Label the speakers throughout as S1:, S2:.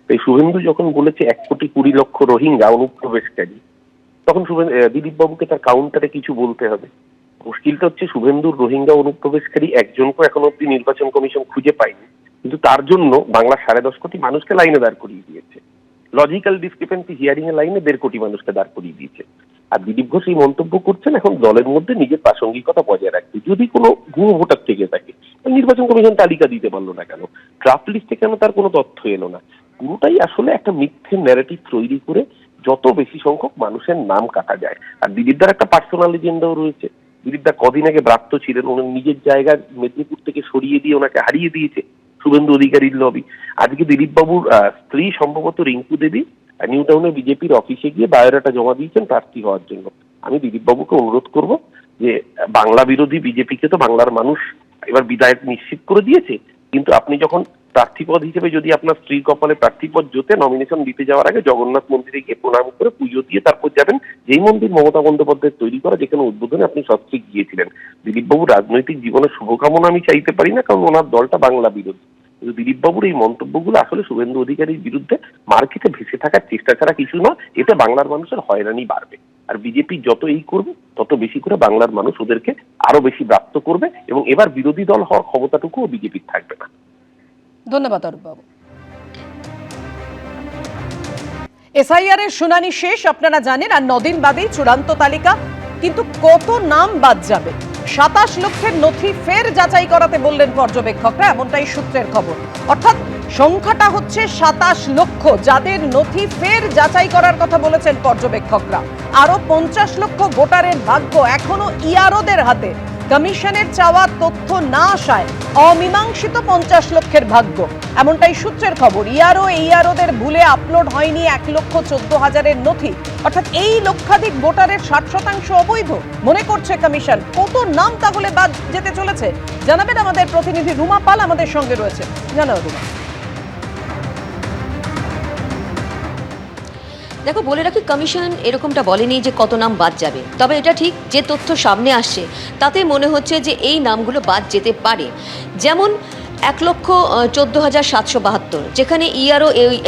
S1: তাই শুভেন্দু যখন বলেছে 1,20,00,000 রোহিঙ্গা অনুপ্রবেশকারী, তখন দিলীপ বাবুকে তার কাউন্টারে কিছু বলতে হবে। মুশকিলটা হচ্ছে শুভেন্দুর রোহিঙ্গা অনুপ্রবেশকারী একজনকে এখনো অব্দি নির্বাচন কমিশন খুঁজে পায়নি, কিন্তু তার জন্য বাংলা 10.5 কোটি মানুষকে লাইনে দাঁড় করিয়ে দিয়েছে। লজিক্যাল ডিসক্রিপেন্সি হিয়ারিং এর লাইনে 1.5 কোটি মানুষকে দাঁড় করিয়ে দিয়েছে। আর দিলীপ ঘোষ এই মন্তব্য করছেন এখন দলের মধ্যে নিজের প্রাসঙ্গিকতা বজায় রাখতে। যদি কোনো ভুয়ো ভোটার থেকে থাকে, নির্বাচন কমিশন তালিকা দিতে পারলো না কেন, ড্রাফট লিস্টে কেন তার কোনো তথ্য এলো না, পুরোটাই আসলে একটা মিথ্যে ন্যারেটিভ তৈরি করে যত বেশি সংখ্যক মানুষের নাম কাটা যায়। আর দিলীপদার একটা পার্সোনাল এজেন্ডাও রয়েছে। দিলীপদা কদিন আগে ব্রাত্য ছিলেন, উনি নিজের জায়গা মেদিনীপুর থেকে সরিয়ে দিয়ে ওনাকে হারিয়ে দিয়েছে শুভেন্দু অধিকারীর লবি। আজকে দিলীপ বাবুর স্ত্রী সম্ভবত রিঙ্কু দেবী নিউ টাউনে বিজেপির অফিসে গিয়ে বায়োডাটা জমা দিয়েছেন প্রার্থী হওয়ার জন্য। আমি দিলীপ বাবুকে অনুরোধ করব যে বাংলা বিরোধী বিজেপিকে তো বাংলার মানুষ এবার বিদায় নিশ্চিত করে দিয়েছে, কিন্তু আপনি যখন প্রার্থীপদ হিসেবে যদি আপনার স্ত্রীর কপালে প্রার্থীপদ জোতে নমিনেশন দিতে যাওয়ার আগে জগন্নাথ মন্দিরে গিয়ে প্রণাম করে পুজো দিয়ে তারপর যাবেন, যেই মন্দির মমতা বন্দ্যোপাধ্যায় তৈরি করা, যেখানে উদ্বোধনে আপনি সস্ত্রীক গিয়েছিলেন। দিলীপবাবু রাজনৈতিক জীবনের শুভকামনা আমি চাইতে পারি না, কারণ ওনার দলটা বাংলা বিরোধী, কিন্তু দিলীপবাবুর এই মন্তব্যগুলো আসলে শুভেন্দু অধিকারীর বিরুদ্ধে মার্কেটে ভেসে থাকার চেষ্টা ছাড়া কিছু না। এতে বাংলার মানুষের হয়রানি বাড়বে, আর বিজেপি যত এই করবে তত বেশি করে বাংলার মানুষ ওদেরকে আরো বেশি ব্রাত্য করবে, এবং এবার বিরোধী দল হওয়ার ক্ষমতাটুকুও বিজেপির থাকবে না।
S2: ধন্যবাদ অরূপবাবু। এসআইআর এর শুনানি শেষ, আপনারা জানেন, আর 9 দিন বাদেই চূড়ান্ত তালিকা। কিন্তু কত নাম বাদ যাবে? 27 লক্ষের নথি ফের যাচাই করাতে বললেন পর্যবেক্ষকরা, এমনটাই সূত্রের খবর। অর্থাৎ সংখ্যাটা হচ্ছে 27 লক্ষ, যাদের নথি ফের যাচাই করার কথা বলেছেন পর্যবেক্ষকরা। আরো 50 লক্ষ ভোটারের ভাগ্য এখনো ইআরওদের হাতে। কমিশনের চাওয়া তথ্য না আসায় অমীমাংসিত 50 লক্ষের ভাগ্য, এমনটাই সূত্রের খবর। এইআরওদের ভুলে আপলোড হয়নি 1,14,000 নথি, অর্থাৎ এই লক্ষাধিক ভোটারের 60% অবৈধ মনে করছে কমিশন। কত নাম তাহলে বাদ যেতে চলেছে জানাবেন আমাদের প্রতিনিধি রুমা পাল আমাদের সঙ্গে রয়েছে। জানাও রুমা।
S3: দেখো, বলে রাখি, কমিশন এরকমটা বলেনি যে কত নাম বাদ যাবে, তবে এটা ঠিক যে তথ্য সামনে আসছে তাতে মনে হচ্ছে যে এই নামগুলো বাদ যেতে পারে। যেমন 1,14,772, যেখানে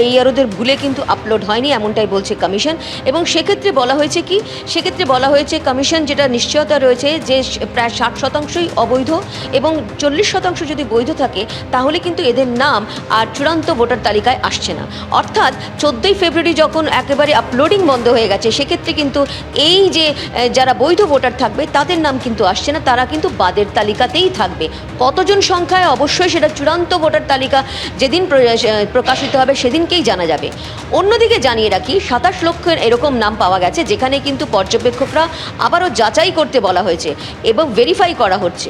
S3: এইআরওদের ভুলে কিন্তু আপলোড হয়নি, এমনটাই বলছে কমিশন। এবং সেক্ষেত্রে বলা হয়েছে কি, সেক্ষেত্রে বলা হয়েছে কমিশন যেটা নিশ্চয়তা রয়েছে যে প্রায় 60%ই অবৈধ, এবং 40% যদি বৈধ থাকে তাহলে কিন্তু এদের নাম আর চূড়ান্ত ভোটার তালিকায় আসছে না। অর্থাৎ 14ই ফেব্রুয়ারি যখন একেবারে আপলোডিং বন্ধ হয়ে গেছে, সেক্ষেত্রে কিন্তু এই যে যারা বৈধ ভোটার থাকবে তাদের নাম কিন্তু আসছে না, তারা কিন্তু বাদের তালিকাতেই থাকবে। কতজন সংখ্যায় অবশ্যই সেটা চূড়ান্ত ভোটার তালিকা যেদিন প্রকাশিত হবে সেদিনকেই জানা যাবে। অন্যদিকে জানিয়ে রাখি, 27 লক্ষের এরকম নাম পাওয়া গেছে, যেখানে কিন্তু পর্যবেক্ষকরা আবারও যাচাই করতে বলা হয়েছে এবং ভেরিফাই করা হচ্ছে।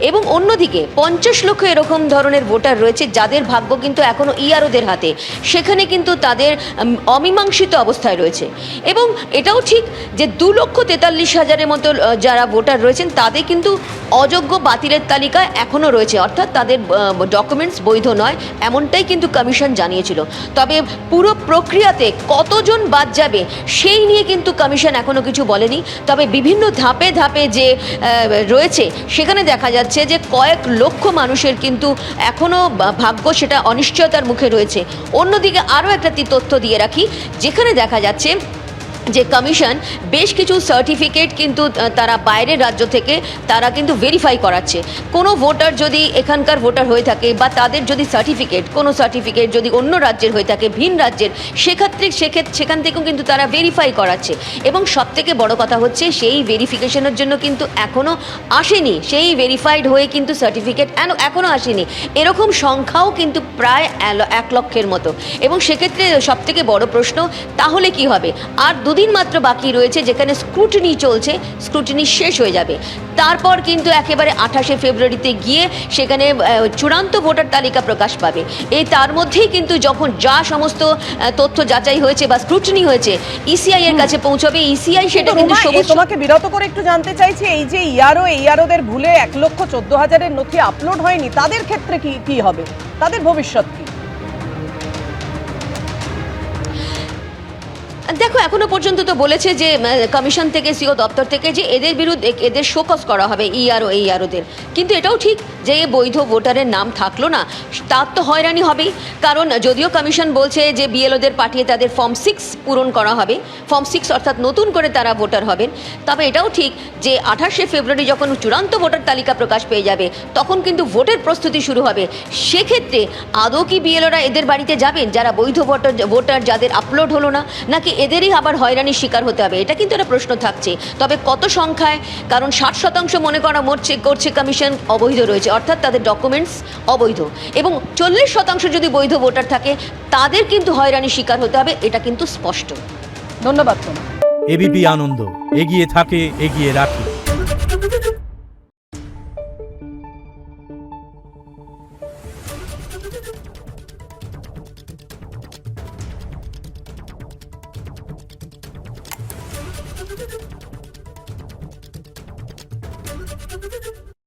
S3: এবং অন্যদিকে 50 লক্ষ এরকম ধরনের ভোটার রয়েছে যাদের ভাগ্য কিন্তু এখনও ইআরওদের হাতে, সেখানে কিন্তু তাদের অমীমাংসিত অবস্থায় রয়েছে। এবং এটাও ঠিক যে 2,43,000 মতো যারা ভোটার রয়েছেন তাদের কিন্তু অযোগ্য বাতিলের তালিকায় এখনও রয়েছে, অর্থাৎ তাদের ডকুমেন্টস বৈধ নয়, এমনটাই কিন্তু কমিশন জানিয়েছিল। তবে পুরো প্রক্রিয়াতে কতজন বাদ যাবে সেই নিয়ে কিন্তু কমিশন এখনও কিছু বলেনি। তবে বিভিন্ন ধাপে ধাপে যে রয়েছে সেখানে দেখা যাচ্ছে যে কয়েক লক্ষ মানুষের কিন্তু এখনও ভাগ্য সেটা অনিশ্চয়তার মুখে রয়েছে। অন্যদিকে আরও একটা তথ্য দিয়ে রাখি, যেখানে দেখা যাচ্ছে যে কমিশন বেশ কিছু সার্টিফিকেট কিন্তু তারা বাইরের রাজ্য থেকে তারা কিন্তু ভেরিফাই করাচ্ছে। কোনো ভোটার যদি এখানকার ভোটার হয়ে থাকে বা তাদের যদি কোনো সার্টিফিকেট যদি অন্য রাজ্যের হয়ে থাকে, ভিন রাজ্যের, সেখান থেকেও কিন্তু তারা ভেরিফাই করাচ্ছে। এবং সবথেকে বড় কথা হচ্ছে সেই ভেরিফিকেশনের জন্য কিন্তু এখনও আসেনি, সেই ভেরিফাইড হয়ে কিন্তু সার্টিফিকেট এখনও আসেনি, এরকম সংখ্যাও কিন্তু প্রায় 1 লক্ষের মতো। এবং সেক্ষেত্রে সবথেকে বড় প্রশ্ন, তাহলে কি হবে? আর 2 দিন মাত্র বাকি রয়েছে, যেখানে স্ক্রুটিনি চলছে, স্ক্রুটিনি শেষ হয়ে যাবে। তারপর কিন্তু একেবারে 28শে ফেব্রুয়ারিতে গিয়ে সেখানে চূড়ান্ত ভোটার তালিকা প্রকাশ পাবে। তার মধ্যেই কিন্তু যখন যা সমস্ত তথ্য যাচাই হয়েছে বা স্ক্রুটিনি হয়েছে ইসিআই এর কাছে পৌঁছবে, ইসিআই সেটা কিন্তু
S2: তোমাকে বিরত করে একটু জানতে চাইছি, এই যে এইআরওদের ভুলে 1,14,000 নথি আপলোড হয়নি, তাদের ক্ষেত্রে কি হবে? তাদের ভবিষ্যৎ কি?
S3: দেখো, এখনো পর্যন্ত তো বলেছে যে কমিশন থেকে, সিও দপ্তর থেকে, যে এদের বিরুদ্ধে এদের শোকজ করা হবে এইআরওদের। কিন্তু এটাও ঠিক যে বৈধ ভোটারের নাম থাকলো না, তার তো হয়রানি হবেই। কারণ যদিও কমিশন বলছে যে বিএলওদের পাঠিয়ে তাদের ফর্ম 6 পূরণ করা হবে, ফর্ম 6 অর্থাৎ নতুন করে তারা ভোটার হবেন, তবে এটাও ঠিক যে 28শে ফেব্রুয়ারি যখন চূড়ান্ত ভোটার তালিকা প্রকাশ পেয়ে যাবে তখন কিন্তু ভোটের প্রস্তুতি শুরু হবে। সেক্ষেত্রে আদৌ কি বিএলওরা এদের বাড়িতে যাবেন যারা বৈধ ভোটার যাদের আপলোড হলো না, নাকি এদেরই আবার হয়রানির শিকার হতে হবে, এটা কিন্তু একটা প্রশ্ন থাকছে। তবে কত সংখ্যায়, কারণ 60% মনে করা করছে কমিশন অবৈধ রয়েছে, অর্থাৎ তাদের ডকুমেন্টস অবৈধ, এবং 40% যদি বৈধ ভোটার থাকে তাদের কিন্তু হয়রানির শিকার হতে হবে, এটা কিন্তু স্পষ্ট।
S2: ধন্যবাদ তোমার।
S4: এবিপি আনন্দ, এগিয়ে থাকে, এগিয়ে রাখে।